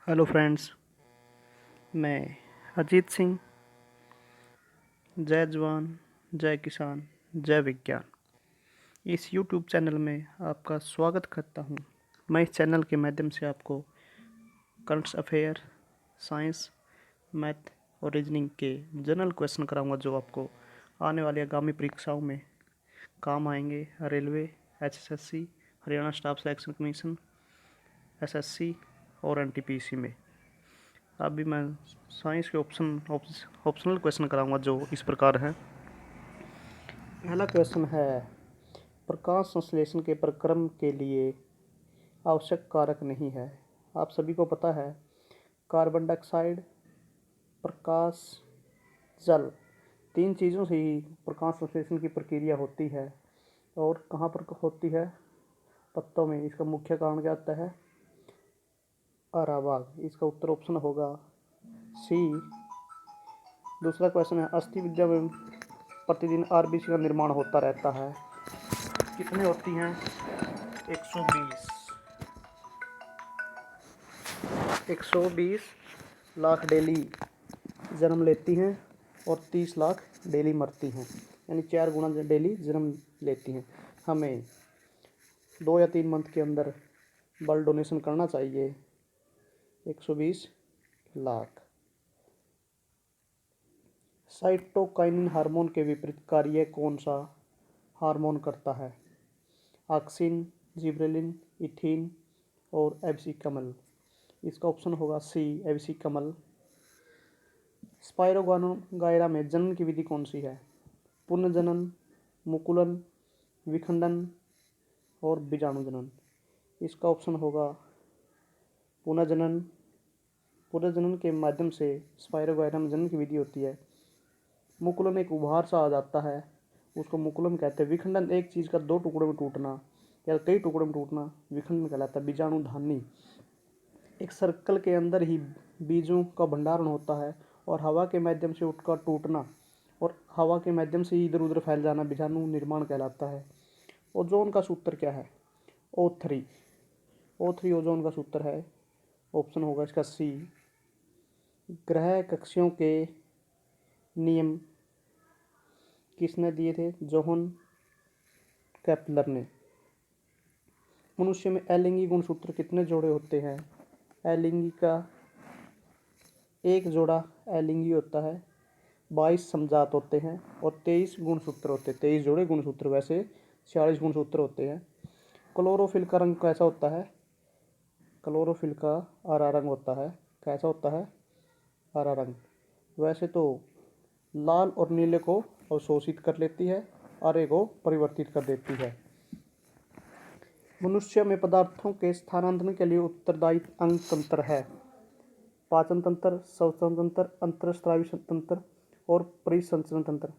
Hello friends, मैं अजीत सिंह। जय जवान, जय किसान, जय विज्ञान। इस यूट्यूब चैनल में आपका स्वागत करता हूँ। मैं इस चैनल के माध्यम से आपको करंट अफेयर, साइंस, मैथ और रीजनिंग के जनरल क्वेश्चन कराऊंगा जो आपको आने वाली आगामी परीक्षाओं में काम आएंगे। Railway, HSSC, Haryana staff selection commission, SSC और एनटीपीसी में। अभी मैं साइंस के ऑप्शनल क्वेश्चन कराऊंगा जो इस प्रकार है। पहला क्वेश्चन है, प्रकाश संश्लेषण के प्रक्रम के लिए आवश्यक कारक नहीं है। आप सभी को पता है, कार्बन डाइऑक्साइड, प्रकाश, जल, तीन चीज़ों से ही प्रकाश संश्लेषण की प्रक्रिया होती है। और कहाँ पर होती है? पत्तों में। इसका मुख्य कारण क्या होता है? अरावाग। इसका उत्तर ऑप्शन होगा सी। दूसरा क्वेश्चन है, अस्थि विद्या में प्रतिदिन आरबीसी का निर्माण होता रहता है। कितनी होती हैं? 120। 120 लाख डेली जन्म लेती हैं और 30 लाख डेली मरती हैं, यानी 4 गुना डेली जन्म लेती हैं। हमें 2 या 3 मंथ के अंदर ब्लड डोनेशन करना चाहिए। 120 लाख। साइटोकाइनिन हार्मोन के विपरीत कार्य कौन सा हार्मोन करता है? ऑक्सिन, जिबरेलिन, इथीन और एब्सिकमल। इसका ऑप्शन होगा सी, एब्सिकमल। स्पाइरोगायरा में जनन की विधि कौन सी है? पुनर्जनन, मुकुलन, विखंडन और बीजाणु जनन। इसका ऑप्शन होगा पुनर्जनन। पुनर्जनन के माध्यम से स्पाइरोगायरा में जनन की विधि होती है। मुकुलन एक उभार सा आ जाता है, उसको मुकुलन कहते हैं। विखंडन एक चीज़ का 2 टुकड़ों में टूटना या कई टुकड़ों में टूटना विखंडन कहलाता है। बीजाणु धानी, एक सर्कल के अंदर ही बीजों का भंडारण होता है और हवा के माध्यम से उठकर टूटना और हवा के माध्यम से इधर उधर फैल जाना बीजाणु निर्माण कहलाता है। ओजोन का सूत्र क्या है? O3। O3 ओजोन का सूत्र है। ऑप्शन होगा इसका सी। ग्रह कक्षीयों के नियम किसने दिए थे? जोहन केपलर ने। मनुष्य में अलिंगी गुणसूत्र कितने जोड़े होते हैं? अलिंगी का एक जोड़ा अलिंगी होता है। 22 समजात होते हैं और 23 गुणसूत्र होते हैं। 23 जोड़े गुणसूत्र, वैसे 46 गुणसूत्र होते हैं। क्लोरोफिल का रंग कैसा होता है? क्लोरोफिल का हरा रंग होता है। कैसा होता है? हरा रंग। वैसे तो लाल और नीले को अवशोषित कर लेती है, हरे को परिवर्तित कर देती है। मनुष्य में पदार्थों के स्थानांतरण के लिए उत्तरदायी अंग तंत्र है। पाचन तंत्र, श्वसन तंत्र, अंतःस्रावी तंत्र और परिसंचरण तंत्र।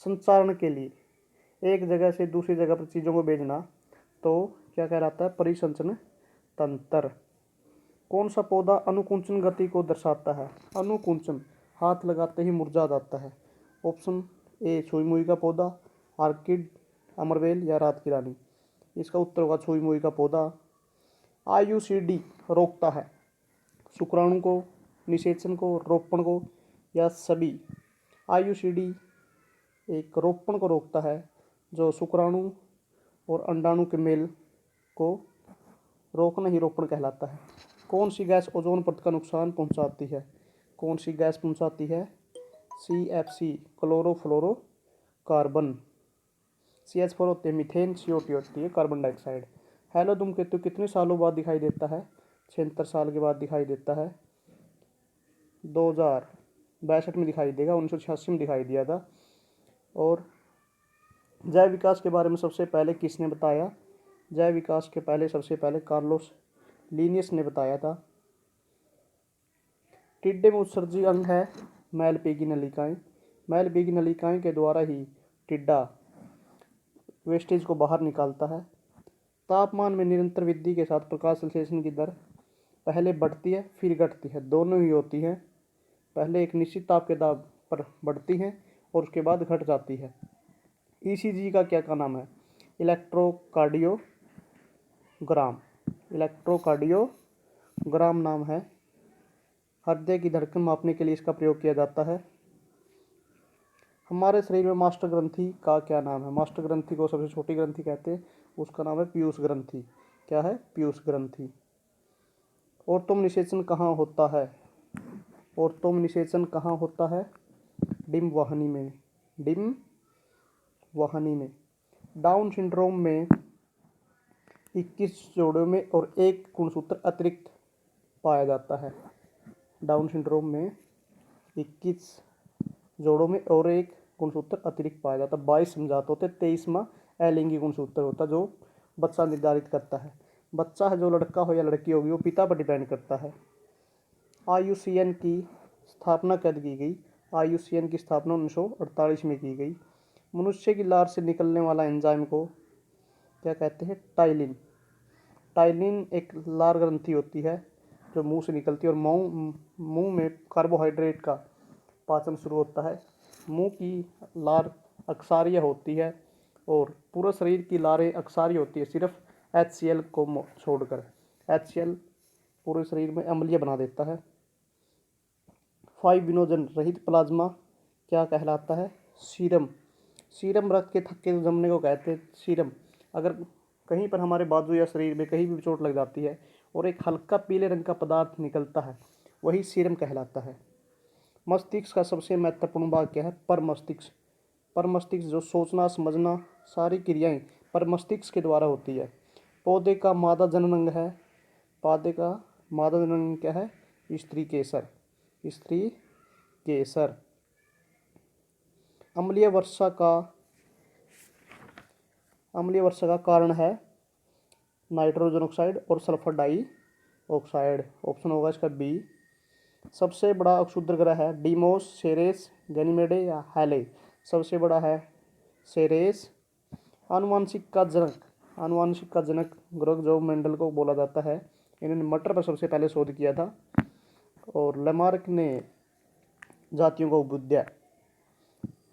संचारण के लिए एक जगह से दूसरी जगह पर चीज़ों को भेजना तो क्या कहलाता है? परिसंचरण तंत्र। कौन सा पौधा अनुकुंचन गति को दर्शाता है? अनुकुंचन हाथ लगाते ही मुरझा जाता है। ऑप्शन ए, छुई मुई का पौधा, आर्किड, अमरवेल या रात की रानी। इसका उत्तर होगा छुई मुई का पौधा। आयुसीडी रोकता है शुक्राणु को, निषेचन को, रोपण को या सभी? आयुसीडी एक रोपण को रोकता है, जो शुक्राणु और अंडाणु के मेल को रोकना ही रोपण कहलाता है। कौन सी गैस ओजोन परत का नुकसान पहुंचाती है? कौन सी गैस पहुंचाती है? CFC, chlorofluorocarbon. CH4 होते हैं मीथेन, CO2 होती है कार्बन डाइऑक्साइड। हेलो धूमकेतु कितने सालों बाद दिखाई देता है? 76 साल के बाद दिखाई देता है। 2062 में दिखाई देगा, 1986 में दिखाई दिया था। और जैव विकास के बारे में सबसे पहले किसने बताया? जैव विकास के पहले सबसे पहले कार्लोस लीनियस ने बताया था। टिड्डे में उत्सर्जी अंग है मैलपीगी नलिकाएं। मैलपीगी नलिकाएं के द्वारा ही टिड्डा वेस्टेज को बाहर निकालता है। तापमान में निरंतर वृद्धि के साथ प्रकाश संश्लेषण की दर पहले बढ़ती है फिर घटती है, दोनों ही होती है। पहले एक निश्चित ताप के दाब पर बढ़ती है और उसके बाद घट जाती है। ECG का क्या नाम है? इलेक्ट्रोकार्डियोग्राम। इलेक्ट्रोकार्डियोग्राम नाम है हृदय की धड़कन मापने के लिए इसका प्रयोग किया जाता है। हमारे शरीर में मास्टर ग्रंथि का क्या नाम है? मास्टर ग्रंथि को सबसे छोटी ग्रंथि कहते हैं, उसका नाम है पीयूष ग्रंथि। क्या है? पीयूष ग्रंथि। ओर्तोम निषेचन कहाँ होता है? ओर्तोम निषेचन कहाँ होता है? डिम्ब वाहिनी में। डिम्ब वाहिनी में। डाउन सिंड्रोम में 21 जोड़ों में और एक गुणसूत्र अतिरिक्त पाया जाता है। डाउन सिंड्रोम में 21 जोड़ों में और एक गुणसूत्र अतिरिक्त पाया जाता है। 22 समझाते होते, 23वां अलिंगी गुणसूत्र होता है जो बच्चा निर्धारित करता है। बच्चा है जो लड़का हो या लड़की होगी वो पिता पर डिपेंड करता है। IUCN की स्थापना कब की गई? IUCN की स्थापना 1948 में की गई। मनुष्य की लार से निकलने वाला एंजाइम को क्या कहते हैं? टाइलिन। टाइलिन एक लार ग्रंथि होती है जो मुंह से निकलती है और मुंह में कार्बोहाइड्रेट का पाचन शुरू होता है। मुंह की लार अक्षारीय होती है और पूरे शरीर की लारें अक्षारीय होती है, सिर्फ HCl को छोड़कर। HCl पूरे शरीर में अम्लीय बना देता है। 5 विनोजन रहित प्लाज्मा क्या कहलाता है? सीरम। सीरम रक्त के थक्के जमने को कहते हैं सीरम। अगर कहीं पर हमारे बाजू या शरीर में कहीं भी चोट लग जाती है और एक हल्का पीले रंग का पदार्थ निकलता है, वही सीरम कहलाता है। मस्तिष्क का सबसे महत्वपूर्ण भाग क्या है? परमस्तिष्क। परमस्तिष्क जो सोचना समझना सारी क्रियाएं परमस्तिष्क के द्वारा होती है। पौधे का मादा जननांग है। पौधे का मादा जननांग क्या है? स्त्री केसर। स्त्री केसर। अम्लीय वर्षा का कारण है नाइट्रोजन ऑक्साइड और सल्फर डाई ऑक्साइड। ऑप्शन होगा इसका बी। सबसे बड़ा क्षुद्र ग्रह है डीमोस, सेरेस, गैनीमेडे या हैले? सबसे बड़ा है सेरेस। आनुवांशिक का जनक ग्रह जो मेंडल को बोला जाता है, इन्होंने मटर पर सबसे पहले शोध किया था। और लेमार्क ने जातियों का उद्भुत्य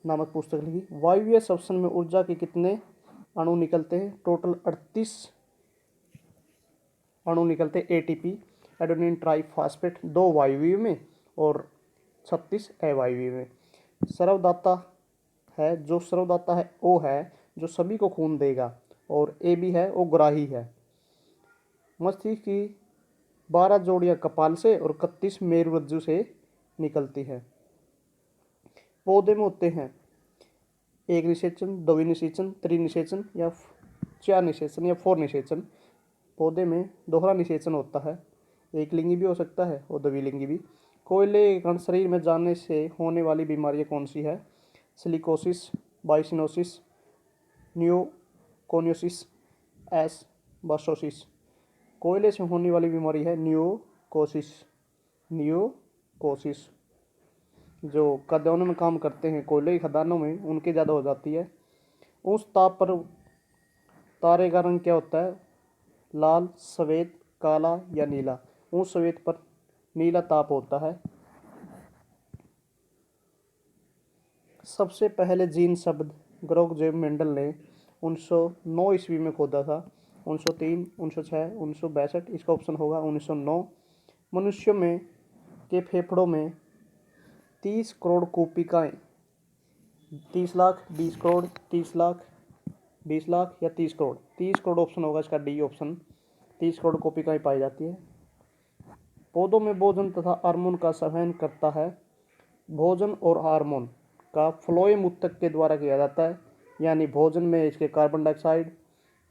नामक पुस्तक लिखी। वायवीय श्वसन में ऊर्जा के कितने अणु निकलते हैं? टोटल 38 अणु निकलते हैं। ATP एडेनिन ट्राइफॉस्फेट 2 वायवीय में और 36 अवायवीय में। सर्वदाता है, जो सर्वदाता है O है जो सभी को खून देगा, और AB है वो ग्राही है। मस्तिष्क की 12 जोड़ियां कपाल से और 31 मेरुरज्जु से निकलती है। पौधे में होते हैं 1 निषेचन, 2 निषेचन, 3 निषेचन या 4 निषेचन या 4 निषेचन। पौधे में दोहरा निषेचन होता है, एक लिंगी भी हो सकता है और द्विलिंगी भी। कोयले के कण शरीर में जाने से होने वाली बीमारियां कौन सी है? Silicosis, byssinosis, pneumoconiosis, asbestosis. कोयले से होने वाली बीमारी है न्यूकोसिस। न्यूकोसिस। जो खदानों में काम करते हैं, कोयले की खदानों में, उनके ज़्यादा हो जाती है। उस ताप पर तारे का रंग क्या होता है? लाल, सफ़ेद, काला या नीला? उस सफ़ेद पर नीला ताप होता है। सबसे पहले जीन शब्द ग्रोगजेब मेंडल ने 1909 ईस्वी में खोदा था। 1903, 1906, 1962। इसका ऑप्शन होगा 1909। मनुष्य में के फेफड़ों में 30 करोड़ कोशिकाएं, 30 लाख, 20 करोड़, 30 लाख, 20 लाख या 30 करोड़? 30 करोड़ ऑप्शन होगा इसका डी ऑप्शन। 30 करोड़ कोशिकाएं पाई जाती है। पौधों में भोजन तथा हार्मोन का संवहन करता है। भोजन और हार्मोन का फ्लोएम ऊतक के द्वारा किया जाता है, यानी भोजन में इसके कार्बन डाइऑक्साइड,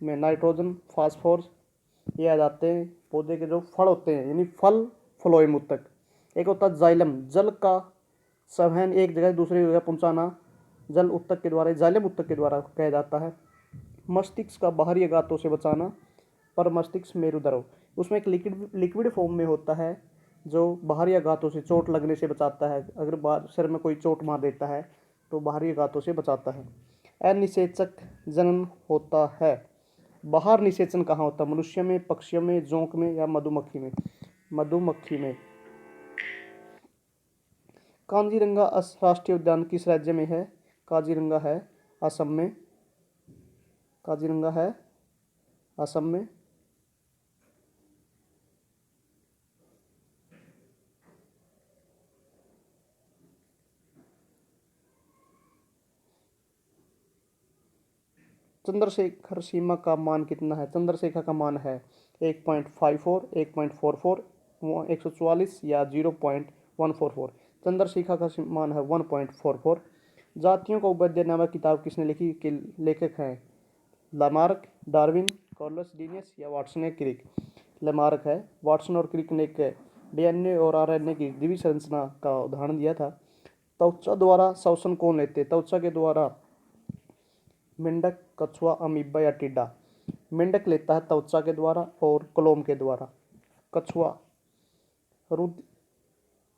में नाइट्रोजन, फास्फोरस ये आ जाते हैं। पौधे के जो फल होते हैं यानी फल फ्लोएम ऊतक। एक होता है जाइलम, जल का संवहन एक जगह दूसरी जगह पहुंचाना जल ऊतक के द्वारा, जाइलम ऊतक के द्वारा किया जाता है। मस्तिष्क का बाहरी आघातों से बचाना, पर मस्तिष्क मेरुदर्भ, उसमें एक लिक्विड फॉर्म में होता है जो बाहरी आघातों से, चोट लगने से बचाता है। अगर सिर में कोई चोट मार देता है तो बाहरी आघातों से बचाता है। अनिषेचक जनन होता है। बाहर निषेचन कहाँ होता है? मनुष्य में, पक्षियों में, जोंक में या मधुमक्खी में? मधुमक्खी में। काजीरंगा राष्ट्रीय उद्यान किस राज्य में है? काजीरंगा है असम में। काजीरंगा है असम में। चंद्रशेखर सीमा का मान कितना है? चंद्रशेखर का मान है 1.54, 1.44, 144 या 0.144। चंद्रशेखर का मान है 1.44। जातियों का उपद्य नामक किताब किसने लिखी? के लेखक हैं लामार्क, डार्विन, कार्लस लिनियस या वाटसन क्रिक। लामार्क है। वाटसन और क्रिक ने डीएनए और आरएनए की द्वितीय संरचना का उदाहरण दिया था। त्वचा द्वारा श्वसन कौन लेते? त्वचा के द्वारा मेंढक, कछुआ, अमीबा या टिड्डा। मेंढक लेता है त्वचा के द्वारा और क्लोम के द्वारा। कछुआ।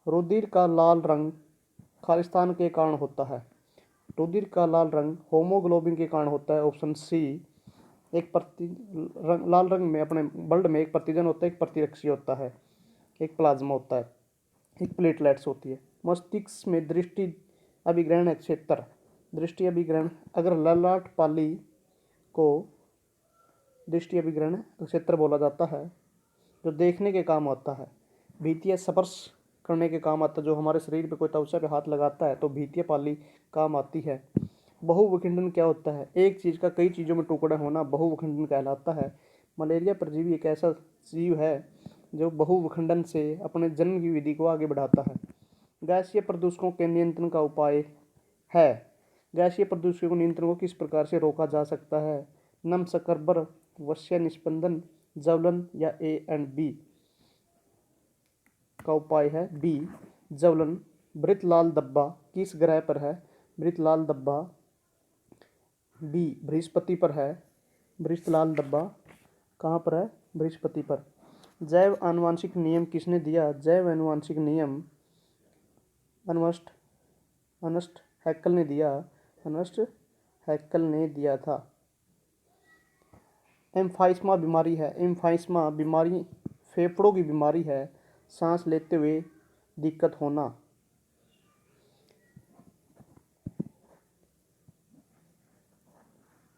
रुधिर का लाल रंग खालिस्तान के कारण होता है। रुधिर का लाल रंग होमोग्लोबिन के कारण होता है। Option C. एक लाल रंग में अपने ब्लड में एक प्रतिजन होता है, एक प्रतिरक्षी होता है, एक प्लाज्मा होता है, एक प्लेटलेट्स होती है। मस्तिष्क में दृष्टि अभिग्रहण क्षेत्र, दृष्टि अभिग्रहण, अगर ललाट पाली को दृष्टि अभिग्रहण क्षेत्र बोला जाता है, जो देखने के काम आता है। भीतिया स्पर्श करने के काम आता है, जो हमारे शरीर पे कोई त्वचा पे हाथ लगाता है तो भीतिया पाली काम आती है। बहुविखंडन क्या होता है? एक चीज का कई चीजों में टुकड़ा होना बहुविखंडन कहलाता है। मलेरिया परजीवी एक ऐसा जीव है जो बहुविखंडन से अपने जन्म की विधि को आगे बढ़ाता है। गैसीय प्रदूषकों के नियंत्रण का उपाय है। गैसीय प्रदूषकों को नियंत्रण को किस प्रकार से रोका जा सकता है? नम सकर्बर, वश्य निस्पंदन, ज्वलन या ए एंड बी। का उपाय है बी, ज्वलन। वृत्तलाल धब्बा किस ग्रह पर है? वृत्तलाल धब्बा बी, बृहस्पति पर है। वृत्तलाल धब्बा कहाँ पर है? बृहस्पति पर। जैव आनुवांशिक नियम किसने दिया? जैव आनुवांशिक नियम अर्नस्ट हैक्कल ने दिया। अर्नस्ट हैक्कल ने दिया था। एम्फाइस्मा बीमारी है। एम्फाइस्मा बीमारी फेफड़ों की बीमारी है, सांस लेते हुए दिक्कत होना।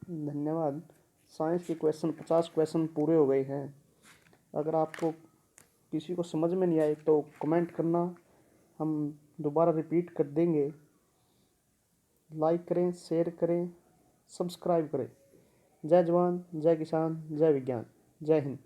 धन्यवाद। साइंस के 50 क्वेश्चन पूरे हो गए हैं। अगर आपको किसी को समझ में नहीं आए तो कमेंट करना, हम दोबारा रिपीट कर देंगे। लाइक करें, शेयर करें, सब्सक्राइब करें। जय जवान, जय किसान, जय विज्ञान, जय हिंद।